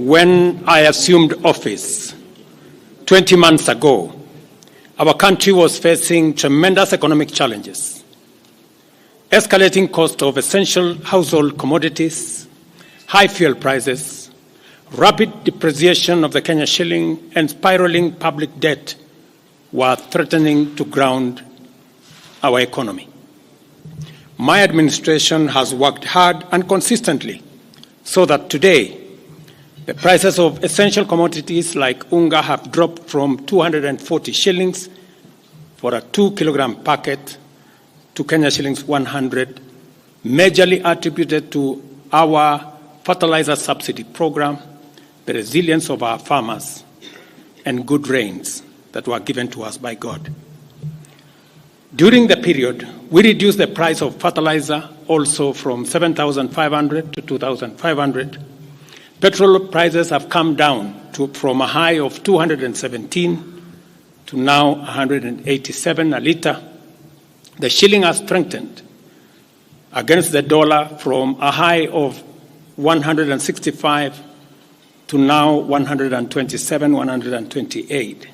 when I assumed office 20 months ago, our country was facing tremendous economic challenges, escalating cost of essential household commodities, high fuel prices, rapid depreciation of the Kenya shilling, and spiraling public debt were threatening to ground our economy. My administration has worked hard and consistently so that today the prices of essential commodities like unga have dropped from 240 shillings for a 2-kilogram packet to Kenya shillings 100, majorly attributed to our fertilizer subsidy program, the resilience of our farmers, and good rains that were given to us by God. During the period, we reduced the price of fertilizer also from 7,500 to 2,500. Petrol prices have come down from a high of 217 to now 187 a litre. The shilling has strengthened against the dollar from a high of 165 to now 127, 128.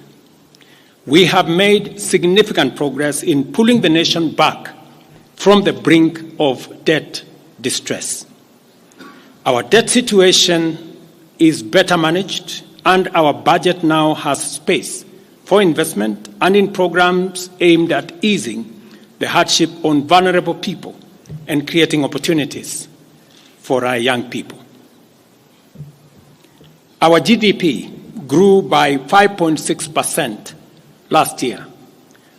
We have made significant progress in pulling the nation back from the brink of debt distress. Our debt situation is better managed, and our budget now has space for investment and in programs aimed at easing the hardship on vulnerable people and creating opportunities for our young people. Our GDP grew by 5.6% last year,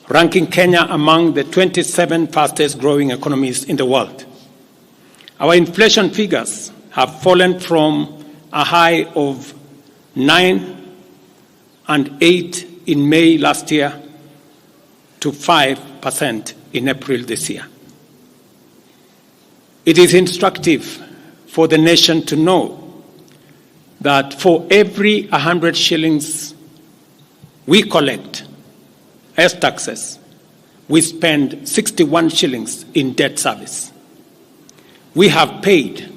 ranking Kenya among the 27 fastest growing economies in the world. Our inflation figures have fallen from a high of 9 and 8 in May last year to 5% in April this year. It is instructive for the nation to know that for every 100 shillings we collect as taxes, we spend 61 shillings in debt service. We have paid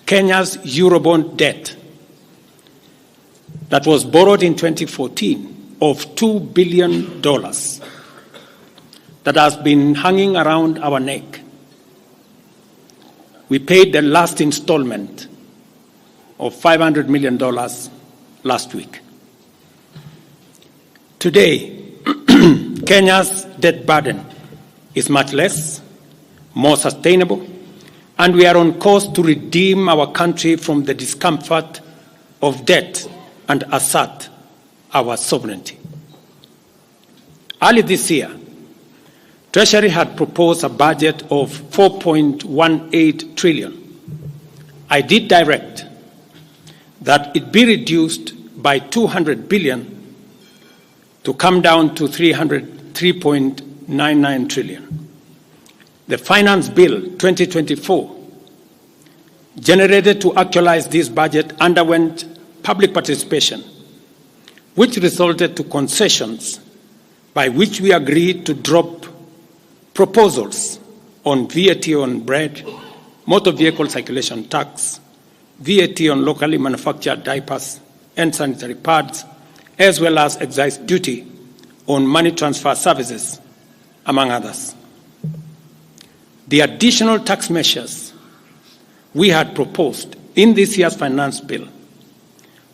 Kenya's Eurobond debt that was borrowed in 2014 of $2 billion that has been hanging around our neck. We paid the last installment of $500 million last week. Today, Kenya's debt burden is much less, more sustainable, and we are on course to redeem our country from the discomfort of debt and assert our sovereignty. Early this year, Treasury had proposed a budget of 4.18 trillion. I did direct that it be reduced by 200 billion to come down to 3.99 trillion. The Finance Bill 2024, generated to actualize this budget, underwent public participation, which resulted to concessions by which we agreed to drop proposals on VAT on bread, motor vehicle circulation tax, VAT on locally manufactured diapers and sanitary pads, as well as excise duty on money transfer services, among others. The additional tax measures we had proposed in this year's finance bill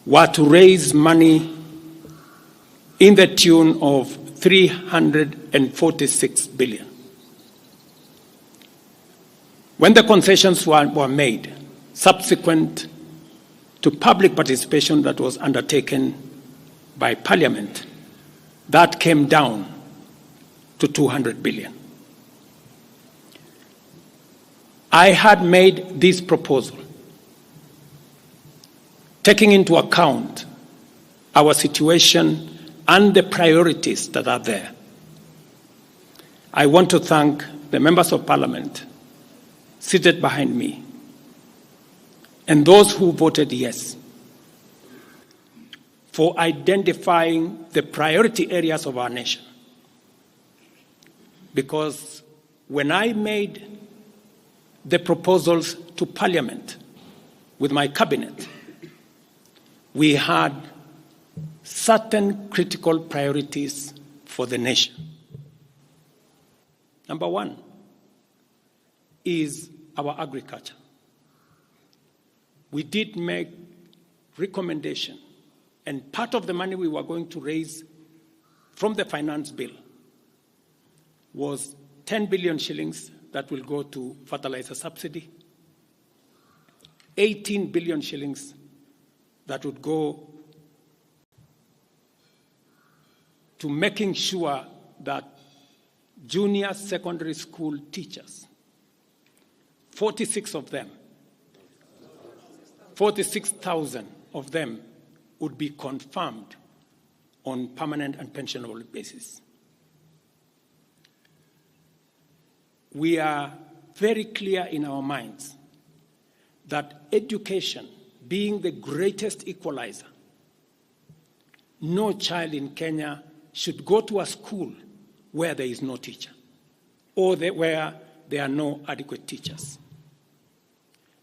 were to raise money in the tune of 346 billion. When the concessions were made, subsequent to public participation that was undertaken by Parliament, that came down to 200 billion. I had made this proposal taking into account our situation and the priorities that are there. I want to thank the members of Parliament seated behind me and those who voted yes for identifying the priority areas of our nation. Because when I made the proposals to Parliament with my cabinet, we had certain critical priorities for the nation. Number one is our agriculture. We did make recommendation, and part of the money we were going to raise from the finance bill was 10 billion shillings that will go to fertilizer subsidy, 18 billion shillings that would go to making sure that junior secondary school teachers, 46,000 of them would be confirmed on permanent and pensionable basis. We are very clear in our minds that education, being the greatest equalizer, no child in Kenya should go to a school where there is no teacher or where there are no adequate teachers.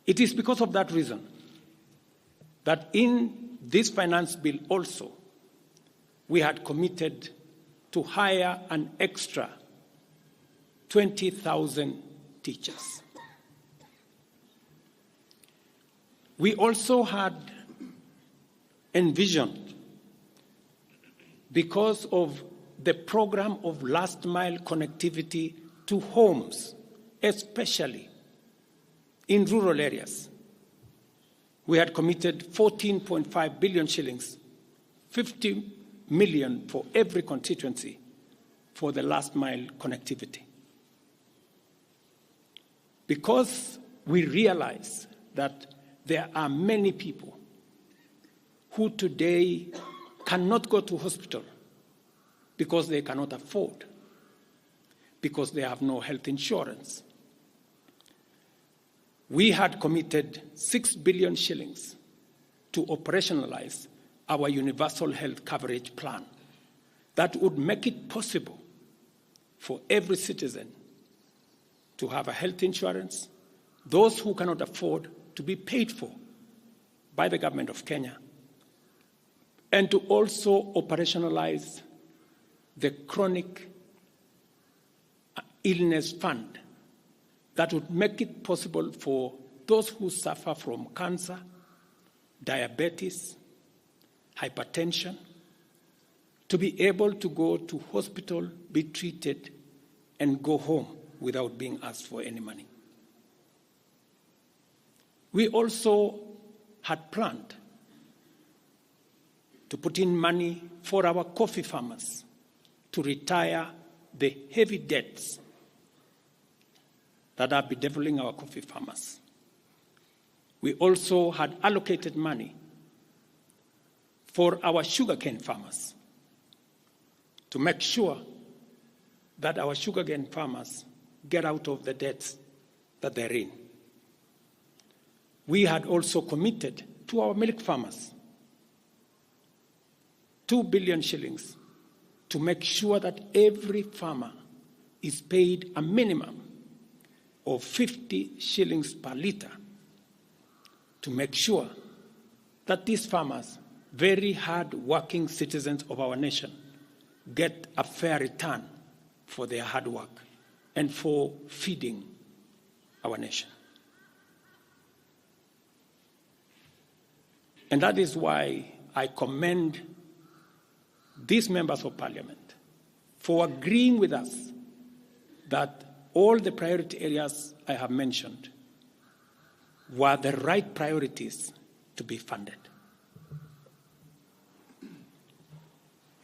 It is because of that reason that in this finance bill also, we had committed to hire an extra 20,000 teachers. We also had envisioned, because of the program of last mile connectivity to homes, especially in rural areas, we had committed 14.5 billion shillings, 50 million for every constituency for the last mile connectivity. Because we realize that there are many people who today cannot go to hospital because they cannot afford, because they have no health insurance. We had committed 6 billion shillings to operationalize our universal health coverage plan that would make it possible for every citizen to have a health insurance, those who cannot afford to be paid for by the government of Kenya, and to also operationalize the chronic illness fund that would make it possible for those who suffer from cancer, diabetes, hypertension, to be able to go to hospital, be treated, and go home without being asked for any money. We also had planned to put in money for our coffee farmers to retire the heavy debts that are bedeviling our coffee farmers. We also had allocated money for our sugarcane farmers to make sure that our sugarcane farmers get out of the debts that they're in. We had also committed to our milk farmers 2 billion shillings to make sure that every farmer is paid a minimum of 50 shillings per litre, to make sure that these farmers, very hard-working citizens of our nation, get a fair return for their hard work and for feeding our nation. And that is why I commend these members of parliament for agreeing with us that all the priority areas I have mentioned were the right priorities to be funded.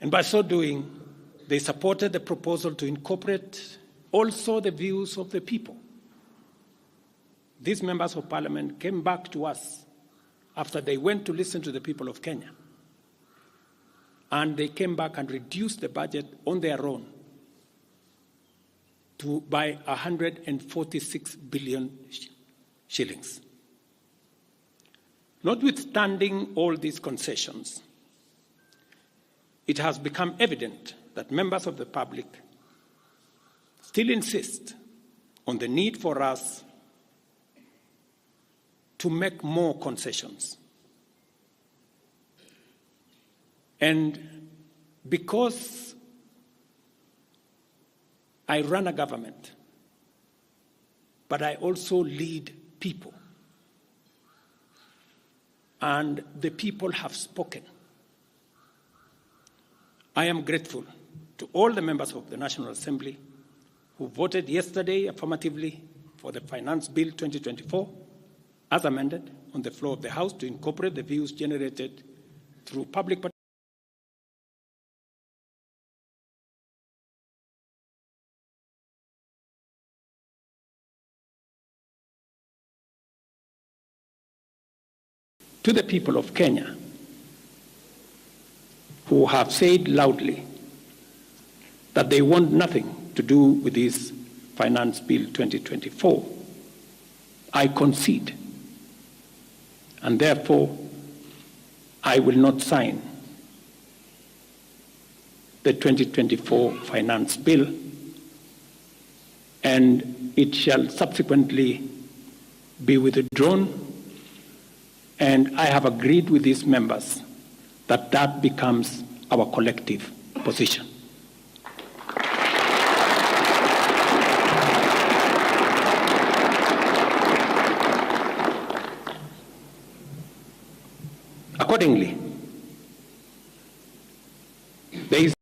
And by so doing, they supported the proposal to incorporate also the views of the people. These members of parliament came back to us after they went to listen to the people of Kenya. And they came back and reduced the budget on their own by 146 billion shillings. Notwithstanding all these concessions, it has become evident that members of the public still insist on the need for us to make more concessions. And because I run a government, but I also lead people, and the people have spoken, I am grateful to all the members of the National Assembly who voted yesterday affirmatively for the Finance Bill 2024 as amended on the floor of the House to incorporate the views generated through public participation. To the people of Kenya who have said loudly that they want nothing to do with this Finance Bill 2024, I concede, and therefore I will not sign the 2024 Finance Bill, and it shall subsequently be withdrawn. And I have agreed with these members that that becomes our collective position. Accordingly, there is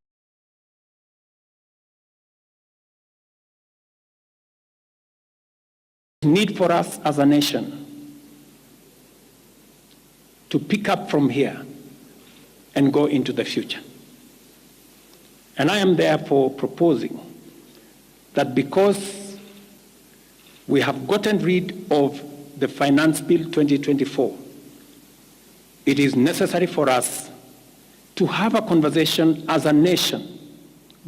need for us as a nation to pick up from here and go into the future. And I am therefore proposing that because we have gotten rid of the Finance Bill 2024, it is necessary for us to have a conversation as a nation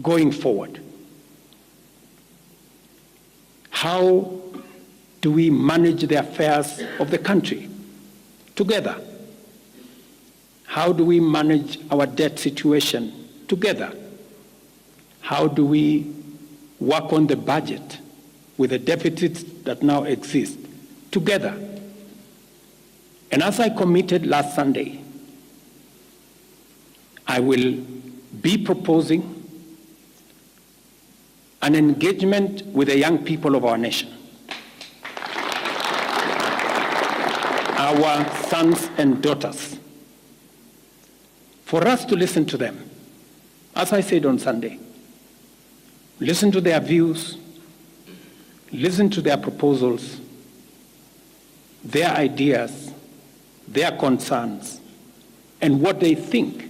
going forward. How do we manage the affairs of the country together? How do we manage our debt situation together? How do we work on the budget with the deficits that now exist together? And as I committed last Sunday, I will be proposing an engagement with the young people of our nation, our sons and daughters, for us to listen to them. As I said on Sunday, listen to their views, listen to their proposals, their ideas, their concerns, and what they think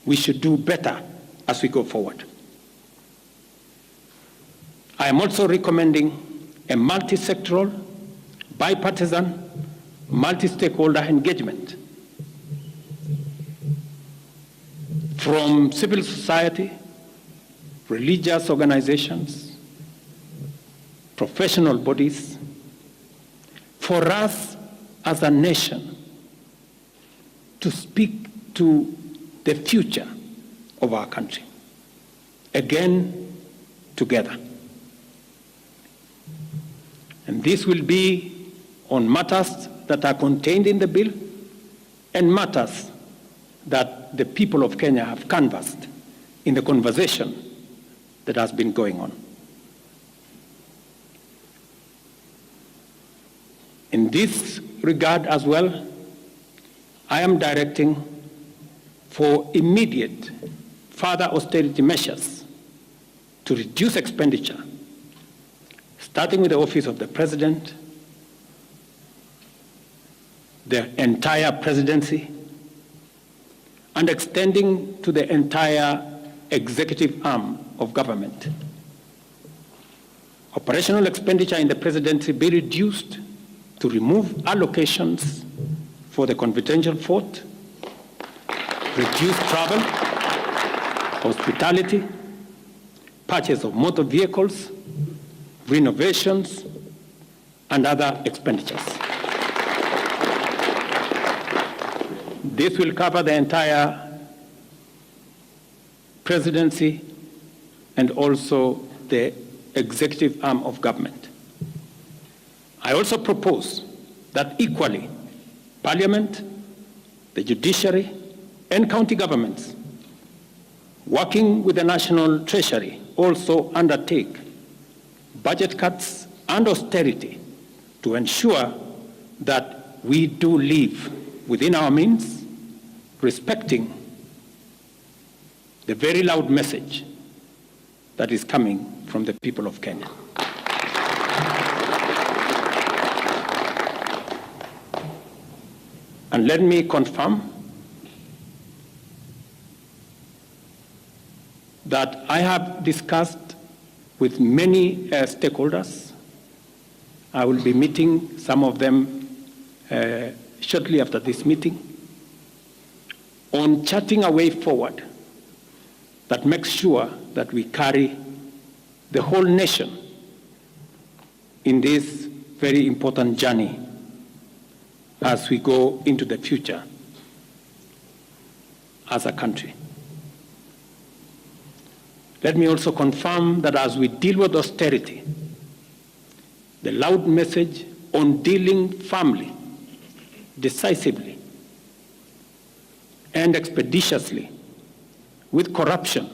we should do better as we go forward. I am also recommending a multi-sectoral, bipartisan, multi-stakeholder engagement from civil society, religious organizations, professional bodies, for us as a nation to speak to the future of our country, again, together. And this will be on matters that are contained in the bill and matters that the people of Kenya have canvassed in the conversation that has been going on. In this regard as well, I am directing for immediate further austerity measures to reduce expenditure, starting with the Office of the President, the entire presidency, and extending to the entire executive arm of government. Operational expenditure in the presidency be reduced to remove allocations for the confidential fort, reduce travel, hospitality, purchase of motor vehicles, renovations, and other expenditures. This will cover the entire presidency and also the executive arm of government. I also propose that equally, Parliament, the judiciary, and county governments, working with the National Treasury, also undertake budget cuts and austerity to ensure that we do live within our means, respecting the very loud message that is coming from the people of Kenya. And let me confirm that I have discussed with many stakeholders. I will be meeting some of them shortly after this meeting on charting a way forward that makes sure that we carry the whole nation in this very important journey as we go into the future as a country. Let me also confirm that as we deal with austerity, the loud message on dealing firmly, decisively, and expeditiously with corruption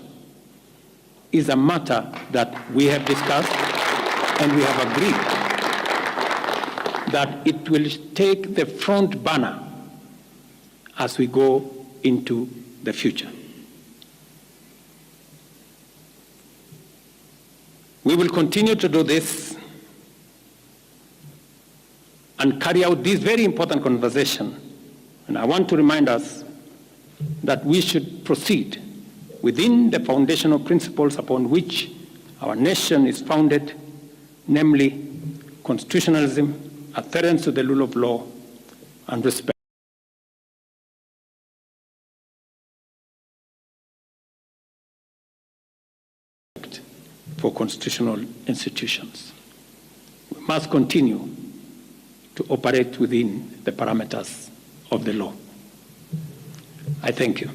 is a matter that we have discussed and we have agreed that it will take the front burner as we go into the future. We will continue to do this and carry out this very important conversation. And I want to remind us that we should proceed within the foundational principles upon which our nation is founded, namely constitutionalism, adherence to the rule of law, and respect for constitutional institutions. We must continue to operate within the parameters of the law. I thank you.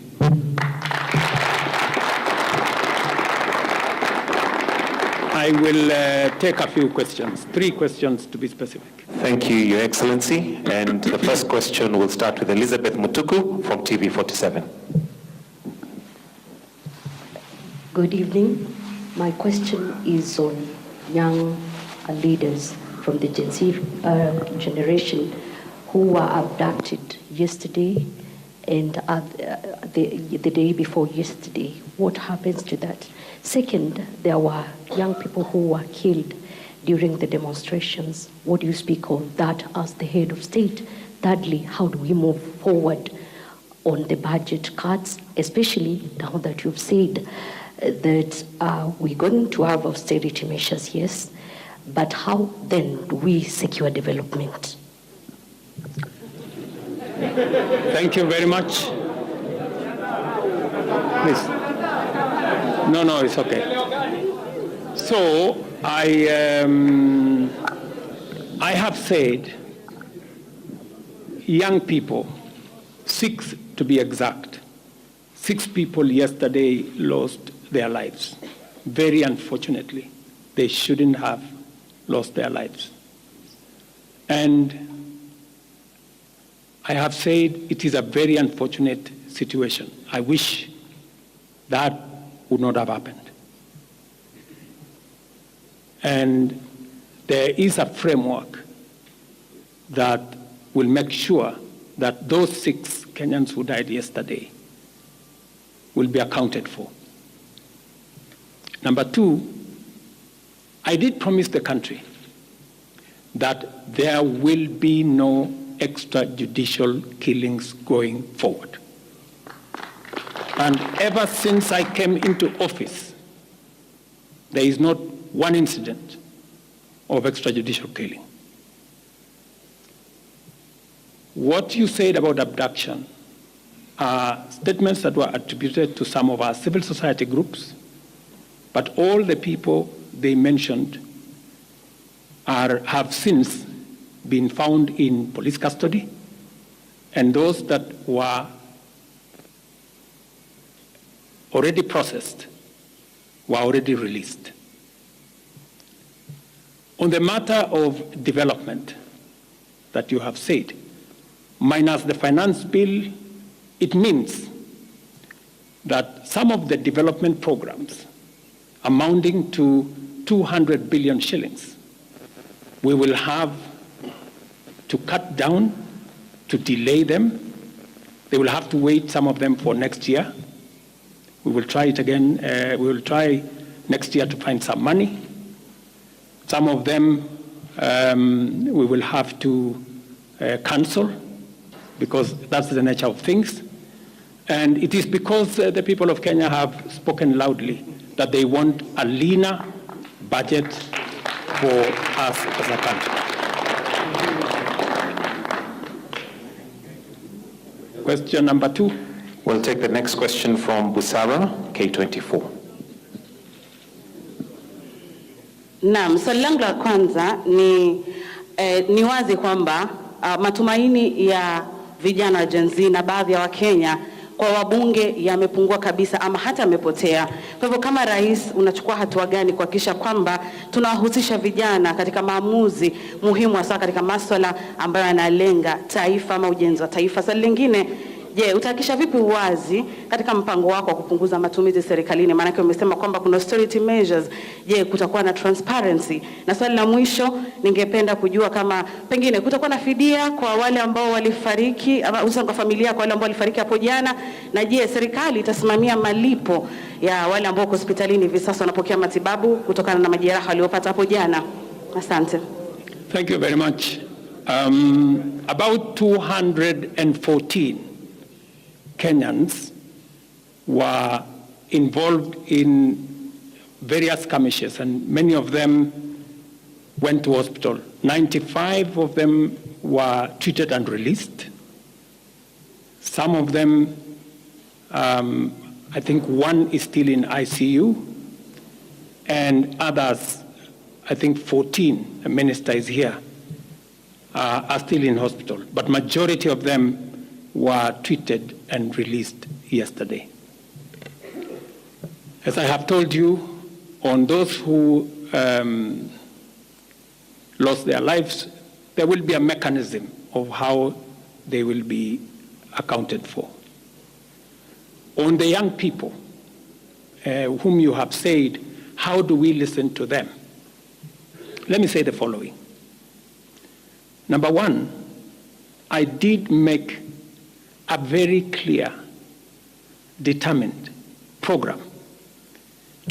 I will take a few questions, 3 questions to be specific. Thank you, Your Excellency. And the first question will start with Elizabeth Mutuku from TV47. Good evening. My question is on young leaders from the Gen Z generation who were abducted yesterday and the day before yesterday. What happens to that? Second, there were young people who were killed during the demonstrations. What do you speak of that as the head of state? Thirdly, how do we move forward on the budget cuts, especially now that you've said that we're going to have austerity measures, yes, but how then do we secure development? Thank you very much. Please. No, it's okay. So I have said young people, 6 to be exact, 6 people yesterday lost their lives. Very unfortunately, they shouldn't have lost their lives. And I have said it is a very unfortunate situation. I wish that would not have happened. And there is a framework that will make sure that those 6 Kenyans who died yesterday will be accounted for. Number 2, I did promise the country that there will be no extrajudicial killings going forward. And ever since I came into office, there is not one incident of extrajudicial killing. What you said about abduction are statements that were attributed to some of our civil society groups, but all the people they mentioned have since been found in police custody, and those that were already processed were already released. On the matter of development that you have said, minus the finance bill, it means that some of the development programs amounting to 200 billion shillings, we will have to cut down, to delay them. They will have to wait, some of them, for next year. We will try it again. We will try next year to find some money. Some of them we will have to cancel, because that's the nature of things. And it is because the people of Kenya have spoken loudly that they want a leaner budget for us as a country. Question number 2. We'll take the next question from Busara, K24. Naam, swali langu la kwanza ni wazi kwamba matumaini ya vijana wa Gen Z na baadhi ya Wakenya kwa wabunge yamepungua kabisa ama hata yamepotea. Kwa hivyo kama rais, unachukua hatua gani kuhakikisha kwamba tunawahusisha vijana katika maamuzi muhimu, hasa katika masuala ambayo yanalenga taifa ama ujenzi wa taifa? Swali lingine, je, utahakikisha vipi uwazi katika mpango wako wa kupunguza matumizi serikalini? Maana umesema kwamba kuna austerity measures. Je, kutakuwa na transparency? Na swali la mwisho, ningependa kujua kama pengine kutakuwa na fidia kwa wale ambao walifariki, ama hususan kwa familia kwa wale ambao walifariki hapo jana, na je, serikali itasimamia malipo ya wale ambao hospitalini hivi sasa wanapokea matibabu kutokana na majeraha waliopata hapo jana? Asante. Thank you very much. About 214 Kenyans were involved in various skirmishes, and many of them went to hospital. 95 of them were treated and released. Some of them, I think one is still in ICU, and others, I think 14, the minister is here, are still in hospital. But majority of them were treated and released yesterday. As I have told you, on those who lost their lives, there will be a mechanism of how they will be accounted for. On the young people whom you have said, how do we listen to them? Let me say the following. Number one, I did make a very clear, determined program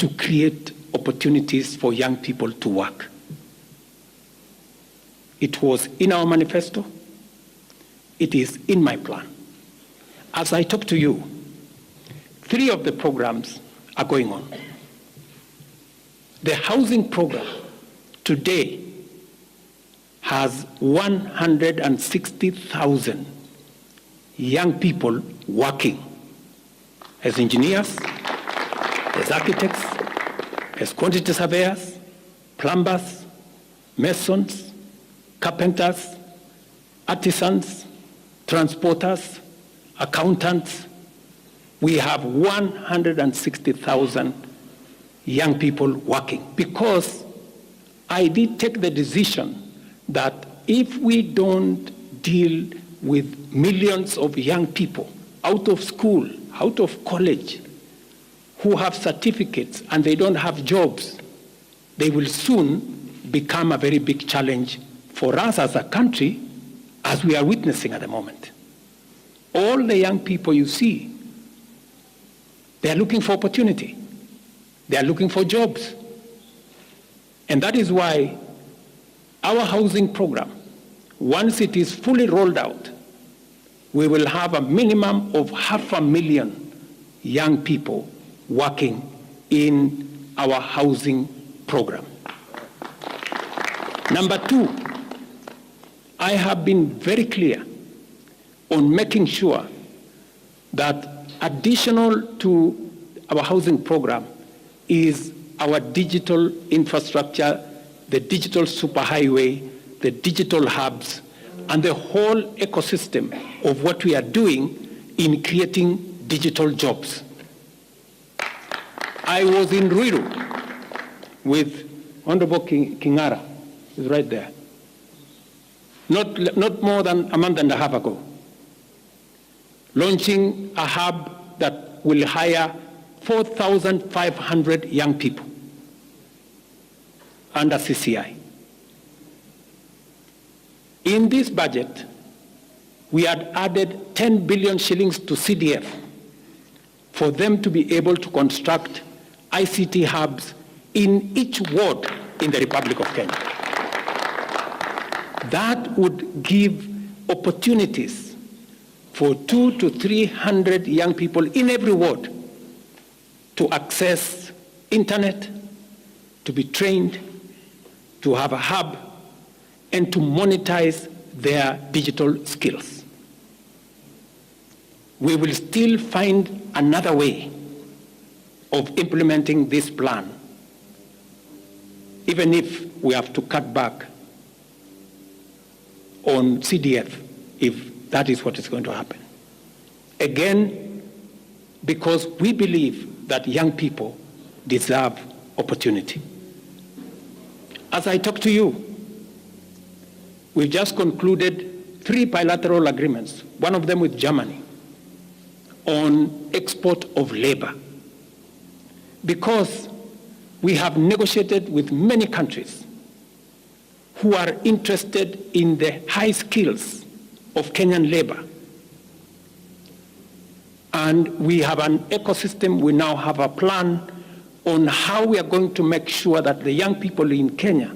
to create opportunities for young people to work. It was in our manifesto. It is in my plan. As I talk to you, 3 of the programs are going on. The housing program today has 160,000 young people working as engineers, as architects, as quantity surveyors, plumbers, masons, carpenters, artisans, transporters, accountants. We have 160,000 young people working, because I did take the decision that if we don't deal with millions of young people out of school, out of college, who have certificates and they don't have jobs, they will soon become a very big challenge for us as a country, as we are witnessing at the moment. All the young people you see, they are looking for opportunity. They are looking for jobs. And that is why our housing program, once it is fully rolled out, we will have a minimum of 500,000 young people working in our housing program. Number 2, I have been very clear on making sure that additional to our housing program is our digital infrastructure, the digital superhighway, the digital hubs, and the whole ecosystem of what we are doing in creating digital jobs. I was in Ruiru with Honorable Kingara, who's right there, not more than a month and a half ago, launching a hub that will hire 4,500 young people under CCI. In this budget, we had added 10 billion shillings to CDF for them to be able to construct ICT hubs in each ward in the Republic of Kenya. That would give opportunities for 200 to 300 young people in every ward to access internet, to be trained, to have a hub, and to monetize their digital skills. We will still find another way of implementing this plan, even if we have to cut back on CDF, if that is what is going to happen. Again, because we believe that young people deserve opportunity. As I talk to you, we've just concluded 3 bilateral agreements, one of them with Germany, on export of labor. Because we have negotiated with many countries who are interested in the high skills of Kenyan labor. And we have an ecosystem, we now have a plan on how we are going to make sure that the young people in Kenya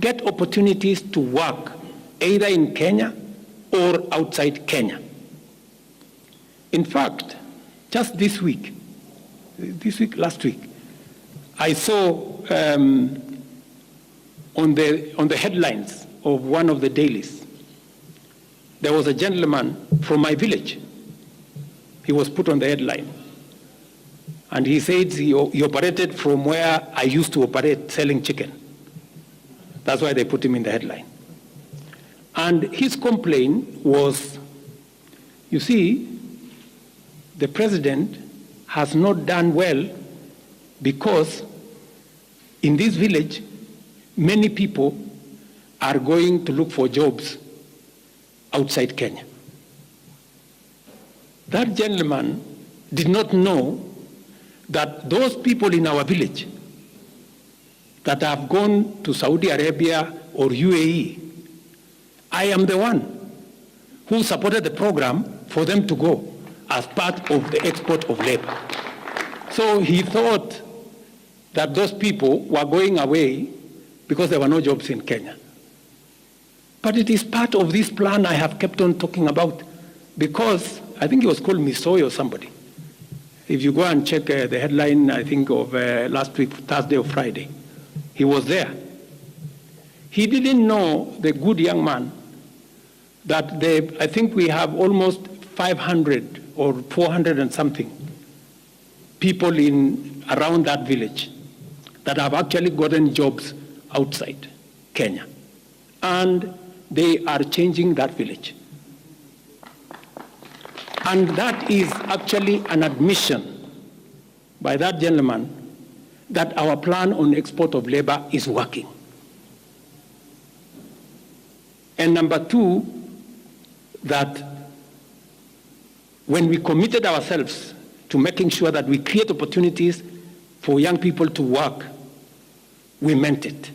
get opportunities to work either in Kenya or outside Kenya. In fact, just last week, I saw on the headlines of one of the dailies, there was a gentleman from my village. He was put on the headline. And he said he operated from where I used to operate, selling chicken. That's why they put him in the headline. And his complaint was, you see, the president has not done well because in this village, many people are going to look for jobs outside Kenya. That gentleman did not know that those people in our village that have gone to Saudi Arabia or UAE, I am the one who supported the program for them to go as part of the export of labor. So he thought that those people were going away because there were no jobs in Kenya. But it is part of this plan I have kept on talking about, because I think it was called Misoy or somebody. If you go and check the headline, I think of last week, Thursday or Friday, he was there. He didn't know, the good young man, that I think we have almost 500 or 400 and something people around that village that have actually gotten jobs outside Kenya. And they are changing that village. And that is actually an admission by that gentleman that our plan on export of labor is working. And number 2, that when we committed ourselves to making sure that we create opportunities for young people to work, we meant it.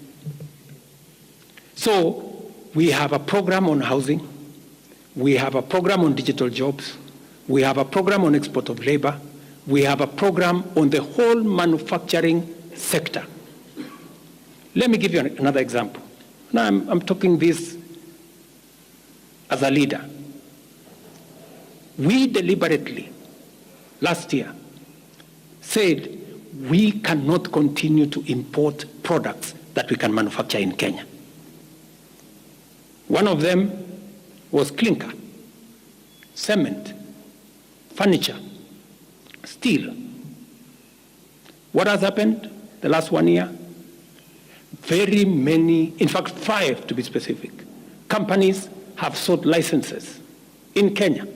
So we have a program on housing, we have a program on digital jobs, we have a program on export of labor, we have a program on the whole manufacturing sector. Let me give you another example. Now I'm talking this as a leader. We deliberately, last year, said we cannot continue to import products that we can manufacture in Kenya. One of them was clinker, cement, furniture, steel. What has happened the last 1 year? Very many, in fact 5 to be specific, companies have sought licenses in Kenya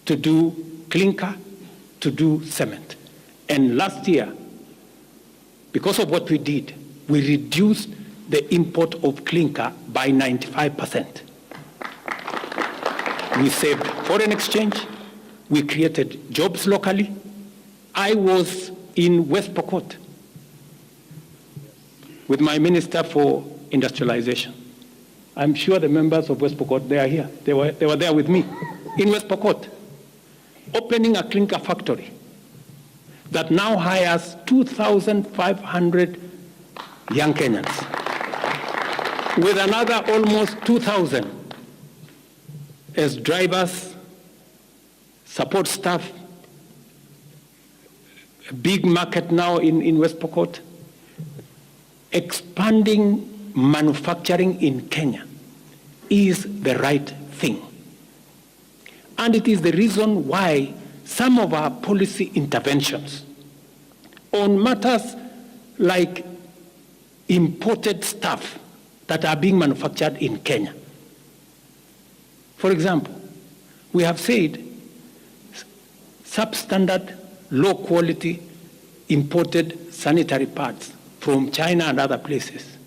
to do clinker, to do cement. And last year, because of what we did, we reduced the import of clinker by 95%. We saved foreign exchange, We created jobs locally. I was in West Pokot with my Minister for Industrialization. I'm sure the members of West Pokot, they are here. They were there with me in West Pokot, opening a clinker factory that now hires 2,500 young Kenyans, with another almost 2,000 as drivers, support staff. A big market now in West Pokot. Expanding manufacturing in Kenya is the right thing. And it is the reason why some of our policy interventions on matters like imported stuff that are being manufactured in Kenya. For example, we have said substandard, low quality imported sanitary pads from China and other places.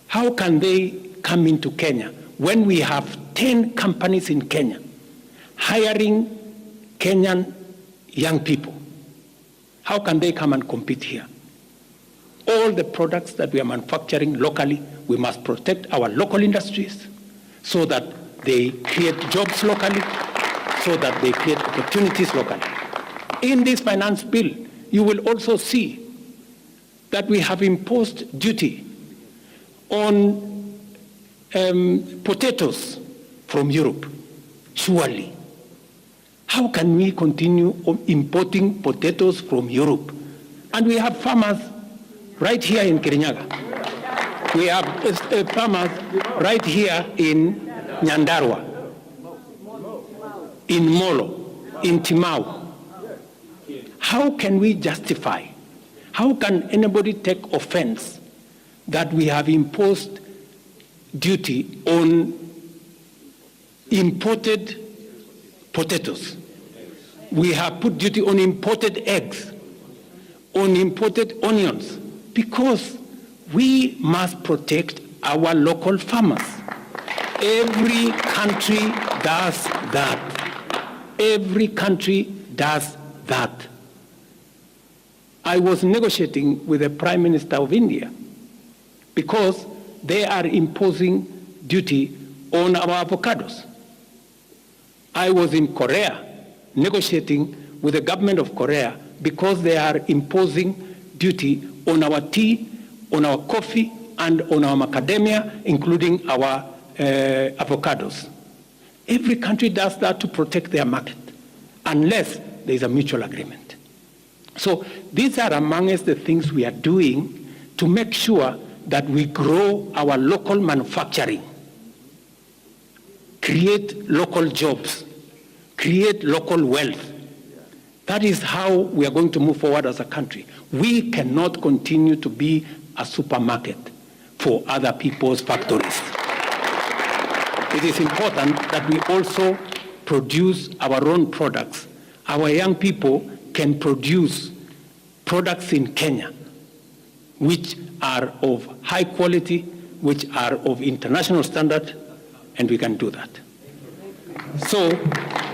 How can they come into Kenya when we have 10 companies in Kenya hiring Kenyan young people? How can they come and compete here? All the products that we are manufacturing locally, we must protect our local industries so that they create jobs locally, so that they create opportunities locally. In this finance bill, you will also see that we have imposed duty on potatoes from Europe. Surely, how can we continue importing potatoes from Europe? And we have farmers right here in Kirinyaga. We have farmers right here in Nyandarua, in Molo, in Timau. How can we justify? How can anybody take offense that we have imposed duty on imported potatoes? We have put duty on imported eggs, on imported onions, because we must protect our local farmers. Every country does that. Every country does that. I was negotiating with the Prime Minister of India because they are imposing duty on our avocados. I was in Korea negotiating with the government of Korea because they are imposing duty on our tea, on our coffee, and on our macadamia, including our avocados. Every country does that to protect their market, unless there is a mutual agreement. So these are amongst the things we are doing to make sure that we grow our local manufacturing, create local jobs, create local wealth. That is how we are going to move forward as a country. We cannot continue to be a supermarket for other people's factories. It is important that we also produce our own products. Our young people can produce products in Kenya which are of high quality, which are of international standard, and we can do that. So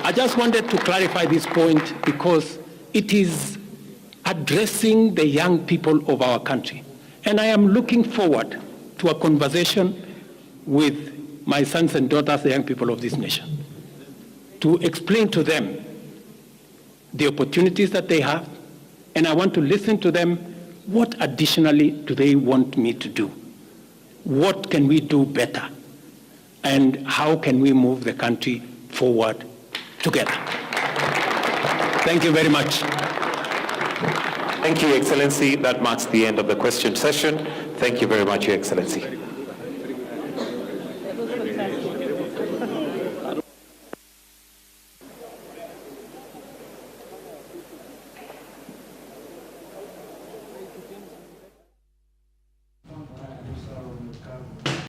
I just wanted to clarify this point because it is addressing the young people of our country. And I am looking forward to a conversation with my sons and daughters, the young people of this nation, to explain to them the opportunities that they have, and I want to listen to them. What additionally do they want me to do? What can we do better? And how can we move the country forward together? Thank you very much. Thank you, Excellency. That marks the end of the question session. Thank you very much, Your Excellency.